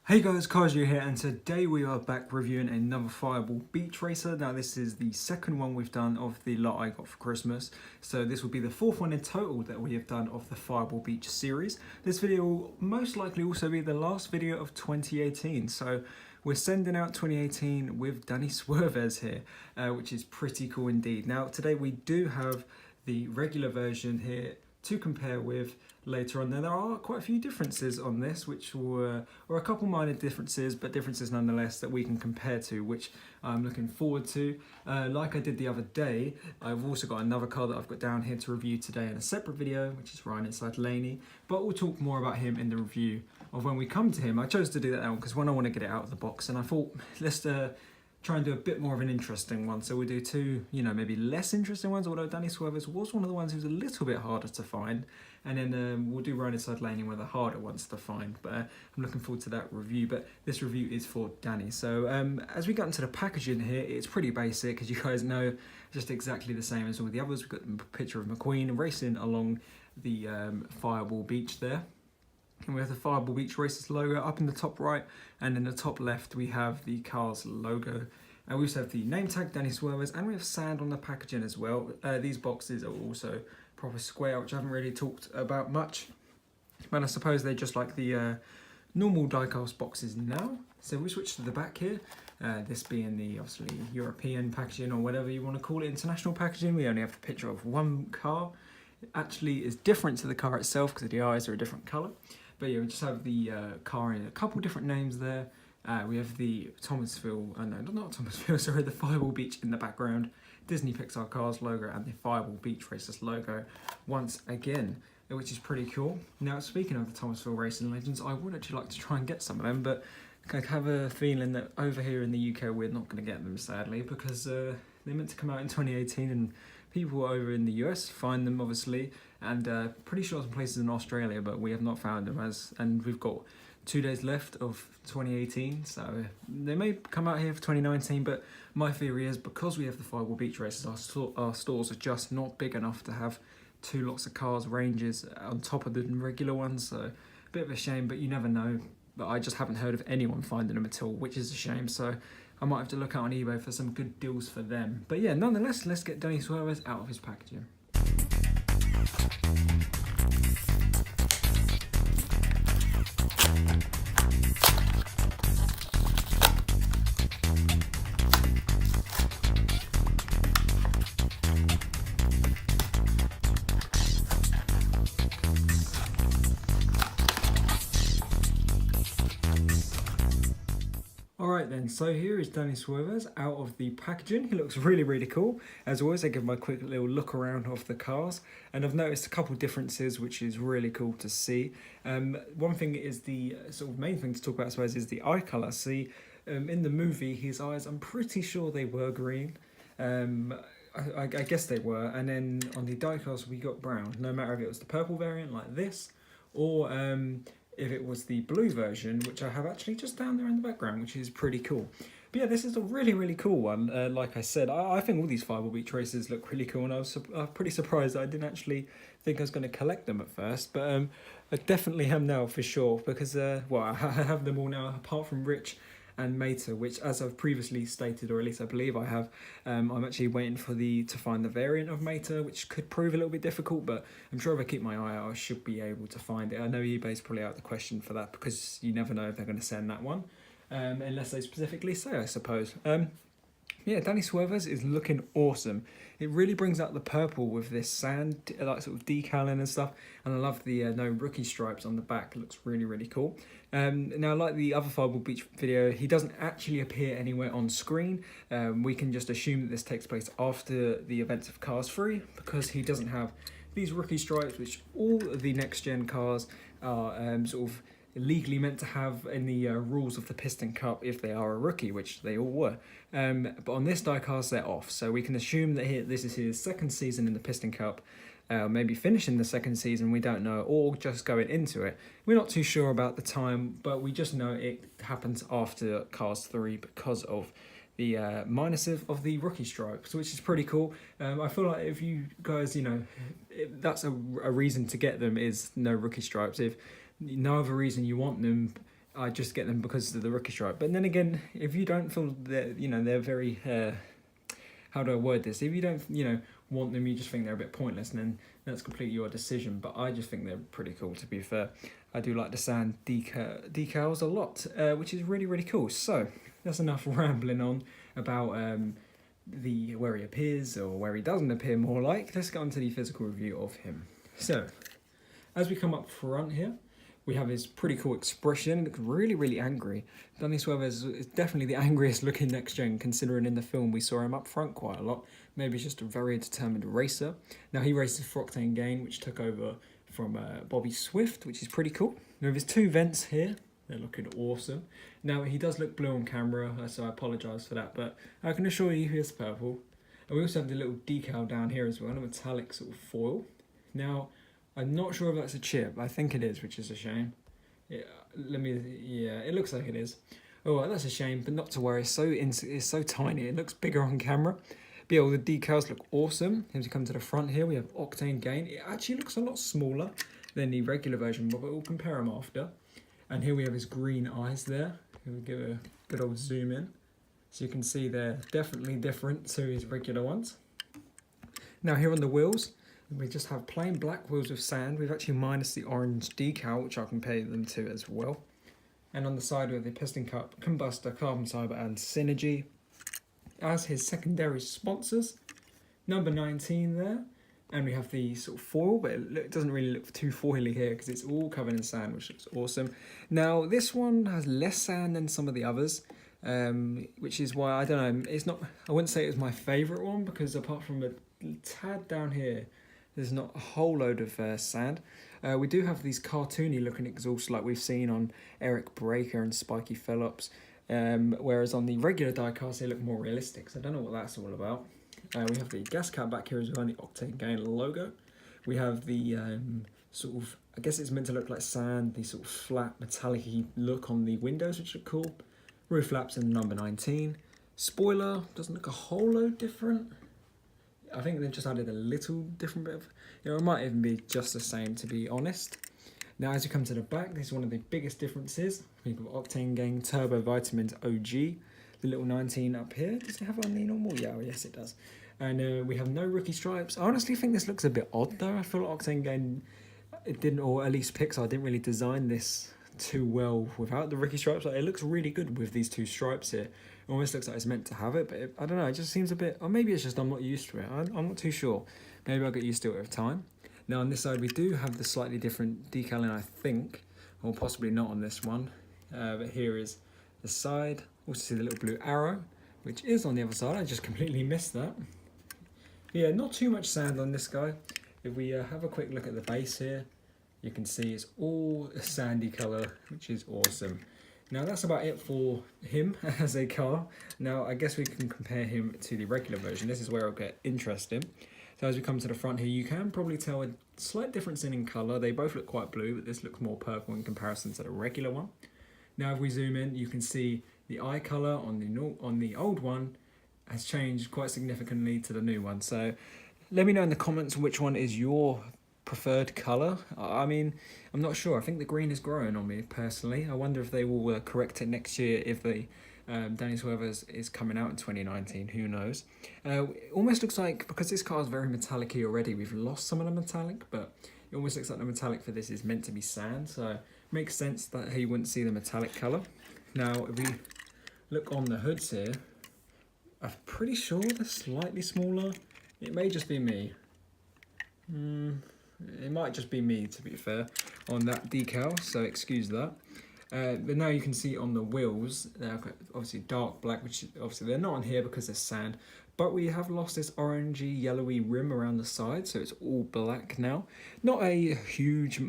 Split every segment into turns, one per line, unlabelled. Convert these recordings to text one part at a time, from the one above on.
Hey guys, Kaju here, and today we are back reviewing another Fireball Beach Racer. Now this is the second one we've done of the lot I got for Christmas, so this will be the fourth one in total that we have done of the Fireball Beach series. This video will most likely also be the last video of 2018, so we're sending out 2018 with Danny Swervez here, which is pretty cool indeed. Now today we do have the regular version here to compare with later on. Now there are quite a few differences on this, which were a couple minor differences, but differences nonetheless that we can compare to, which I'm looking forward to. Like I did the other day, I've also got another car that I've got down here to review today in a separate video, which is Ryan Inside Laney, but we'll talk more about him in the review of when we come to him. I chose to do that now because one, I want to get it out of the box, and I thought let's try and do a bit more of an interesting one. So we'll do two, maybe less interesting ones, although Danny Swervez was one of the ones who was a little bit harder to find. And then we'll do Ryan Inside Laney, one of the harder ones to find. But I'm looking forward to that review. But this review is for Danny. So as we get into the packaging here, it's pretty basic, as you guys know, just exactly the same as all the others. We've got a picture of McQueen racing along the Fireball Beach there. And we have the Fireball Beach Racers logo up in the top right, and in the top left we have the car's logo. And we also have the name tag, Danny Swervez, and we have sand on the packaging as well. These boxes are also proper square, which I haven't really talked about much, but I suppose they're just like the normal die-cast boxes now. So we switch to the back here, this being the obviously European packaging, or whatever you want to call it, international packaging. We only have the picture of one car. It actually is different to the car itself because the eyes are a different colour. But yeah, we just have the car in a couple different names there. We have the Thomasville, no, not Thomasville, sorry, the Fireball Beach in the background, Disney Pixar Cars logo, and the Fireball Beach Racers logo once again, which is pretty cool. Now, speaking of the Thomasville Racing Legends, I would actually like to try and get some of them, but I have a feeling that over here in the UK we're not going to get them, sadly, because they're meant to come out in 2018, and people over in the US find them, obviously, and pretty sure some places in Australia, but we have not found them, and we've got 2 days left of 2018, so they may come out here for 2019, but my theory is because we have the Fireball Beach Races, our stores are just not big enough to have two lots of cars ranges on top of the regular ones, so a bit of a shame, but you never know. But I just haven't heard of anyone finding them at all, which is a shame, so I might have to look out on eBay for some good deals for them. But yeah, nonetheless, let's get Danny Swervez out of his packaging. Alright then, so here is Danny Swervez out of the packaging. He looks really, really cool. As always, I give my quick little look around of the cars, and I've noticed a couple differences, which is really cool to see. One thing is the sort of main thing to talk about, I suppose, is the eye colour. See, in the movie, his eyes, I'm pretty sure they were green. I guess they were, and then on the diecast we got brown, no matter if it was the purple variant like this, or if it was the blue version, which I have actually just down there in the background, which is pretty cool. But yeah, this is a really, really cool one. Like I said, I think all these Fireball Beach races look really cool, and I was pretty surprised that I didn't actually think I was going to collect them at first, but I definitely am now for sure, because well, I have them all now, apart from Rich and Mater, which, as I've previously stated, or at least I believe I have, I'm actually waiting for to find the variant of Mater, which could prove a little bit difficult, but I'm sure if I keep my eye out, I should be able to find it. I know eBay's probably out of the question for that, because you never know if they're going to send that one, unless they specifically say, I suppose. Yeah, Danny Swervez is looking awesome. It really brings out the purple with this sand, like sort of decaling and stuff. And I love the no rookie stripes on the back. It looks really, really cool. Now, like the other Fireball Beach video, he doesn't actually appear anywhere on screen. We can just assume that this takes place after the events of Cars 3, because he doesn't have these rookie stripes, which all the next-gen cars are sort of legally meant to have in the rules of the Piston Cup if they are a rookie, which they all were. But on this diecast, they're off. So we can assume that this is his second season in the Piston Cup, maybe finishing the second season, we don't know, or just going into it. We're not too sure about the time, but we just know it happens after Cars 3 because of the minuses of the rookie stripes, which is pretty cool. I feel like if you guys, that's a reason to get them, is no rookie stripes. If no other reason you want them, I just get them because of the rookie stripe. But then again, if you don't feel that, you know, they're very, how do I word this? If you don't, you know, want them, you just think they're a bit pointless, and then that's completely your decision. But I just think they're pretty cool, to be fair. I do like the sand decals a lot, which is really, really cool. So that's enough rambling on about where he appears, or where he doesn't appear, more like. Let's get on to the physical review of him. So as we come up front here, we have his pretty cool expression. It looks really, really angry. Swervez is definitely the angriest looking next gen, considering in the film we saw him up front quite a lot. Maybe he's just a very determined racer. Now he races for Octane Gain, which took over from Bobby Swift, which is pretty cool. Now with his two vents here, they're looking awesome. Now he does look blue on camera, so I apologise for that, but I can assure you he is purple. And we also have the little decal down here as well, a metallic sort of foil. Now, I'm not sure if that's a chip. I think it is, which is a shame. Yeah, it looks like it is. Oh, well, that's a shame, but not to worry. It's so tiny. It looks bigger on camera. But yeah, all the decals look awesome. As we come to the front here, we have Octane Gain. It actually looks a lot smaller than the regular version, but we'll compare them after. And here we have his green eyes there. We'll give a good old zoom in. So you can see they're definitely different to his regular ones. Now here on the wheels, we just have plain black wheels with sand. We've actually minus the orange decal, which I'll compare them to as well. And on the side with the piston cup, combustor, carbon fibre and synergy. As his secondary sponsors, number 19 there. And we have the sort of foil, but it doesn't really look too foily here because it's all covered in sand, which looks awesome. Now this one has less sand than some of the others, which is why, I don't know, it's not, I wouldn't say it was my favourite one, because apart from a tad down here, there's not a whole load of sand. We do have these cartoony looking exhausts like we've seen on Eric Breaker and Spiky Phillips, whereas on the regular diecast they look more realistic, so I don't know what that's all about. We have the gas cap back here as well, and the Octane Gain logo. We have the sort of, I guess it's meant to look like sand, the sort of flat metallic-y look on the windows, which are cool. Roof flaps in number 19. Spoiler doesn't look a whole load different. I think they've just added a little different bit of, it might even be just the same, to be honest. Now as you come to the back, this is one of the biggest differences. We've got Octane Gain Turbo Vitamins OG, the little 19 up here. Does it have it on the normal? Yeah, well, yes it does. And we have no rookie stripes. I honestly think this looks a bit odd though. I feel like Octane Gain, it didn't, or at least Pixar didn't really design this too well without the rookie stripes. Like, it looks really good with these two stripes here. It almost looks like it's meant to have it, but I don't know, it just seems a bit, or maybe it's just I'm not used to it. I'm not too sure. Maybe I'll get used to it with time. Now on this side we do have the slightly different decaling, I think, or possibly not on this one. But here is the side. Also see the little blue arrow, which is on the other side. I just completely missed that. Yeah, not too much sand on this guy. If we have a quick look at the base here, you can see it's all a sandy colour, which is awesome. Now that's about it for him as a car. Now I guess we can compare him to the regular version. This is where it'll get interesting. So as we come to the front here, you can probably tell a slight difference in colour. They both look quite blue, but this looks more purple in comparison to the regular one. Now if we zoom in, you can see the eye colour on the old one has changed quite significantly to the new one. So let me know in the comments which one is your preferred colour. I mean, I'm not sure. I think the green is growing on me personally. I wonder if they will correct it next year if the Swervez is coming out in 2019. Who knows? It almost looks like, because this car is very metallic-y already, we've lost some of the metallic, but it almost looks like the metallic for this is meant to be sand, so it makes sense that you wouldn't see the metallic colour. Now if we look on the hoods here, I'm pretty sure they're slightly smaller. It may just be me. It might just be me, to be fair, on that decal, so excuse that. But now you can see on the wheels, they're obviously dark black, which obviously they're not on here because there's sand, but we have lost this orangey, yellowy rim around the side, so it's all black now. Not a huge,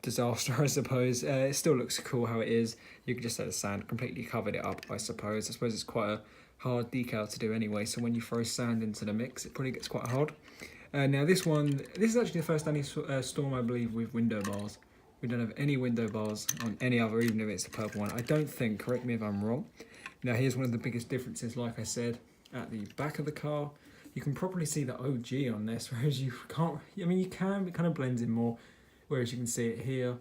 disaster, I suppose. It still looks cool how it is. You can just say the sand completely covered it up, I suppose. I suppose it's quite a hard decal to do anyway, so when you throw sand into the mix, it probably gets quite hard. Now this is actually the first Danny Storm, I believe, with window bars. We don't have any window bars on any other, even if it's a purple one. I don't think, correct me if I'm wrong. Now here's one of the biggest differences, like I said, at the back of the car. You can probably see the OG on this, whereas you can't, I mean you can, but it kind of blends in more, whereas you can see it here.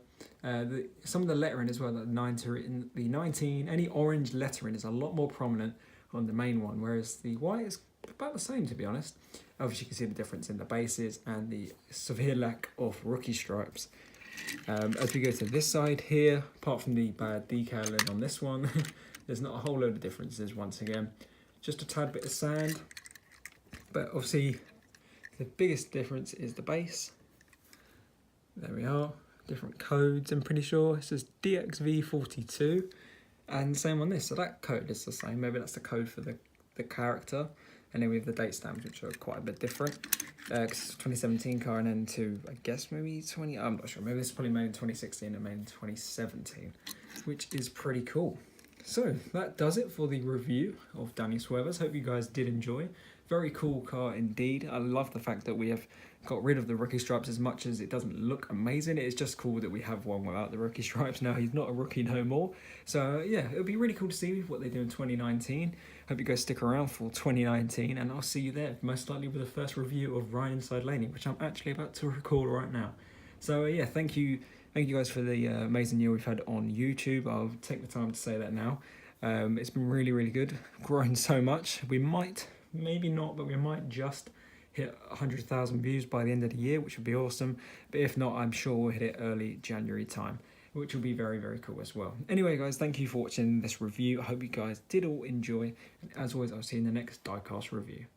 Some of the lettering as well, the 19, any orange lettering is a lot more prominent on the main one, whereas the white is about the same, to be honest. Obviously, you can see the difference in the bases and the severe lack of rookie stripes. As we go to this side here, apart from the bad decaling on this one, there's not a whole load of differences once again. Just a tad bit of sand, but obviously the biggest difference is the base. There we are, different codes I'm pretty sure. It says DXV42 and same on this, so that code is the same. Maybe that's the code for the character. And then we have the date stamps, which are quite a bit different. Because it's a 2017 car, and then to, I guess, maybe I'm not sure. Maybe this is probably made in 2016 and made in 2017, which is pretty cool. So that does it for the review of Danny Swervez. Hope you guys did enjoy. Very cool car indeed. I love the fact that we have got rid of the rookie stripes. As much as it doesn't look amazing, it's just cool that we have one without the rookie stripes. Now he's not a rookie no more. So yeah, it'll be really cool to see what they do in 2019. Hope you guys stick around for 2019, and I'll see you there, most likely with the first review of Ryan Inside Laning, which I'm actually about to record right now. So yeah, thank you guys for the amazing year we've had on YouTube. I'll take the time to say that now. It's been really, really good, grown so much. We might, maybe not, but we might just hit 100,000 views by the end of the year, which would be awesome. But if not, I'm sure we'll hit it early January time, which will be very, very cool as well. Anyway, guys, thank you for watching this review. I hope you guys did all enjoy. And as always, I'll see you in the next diecast review.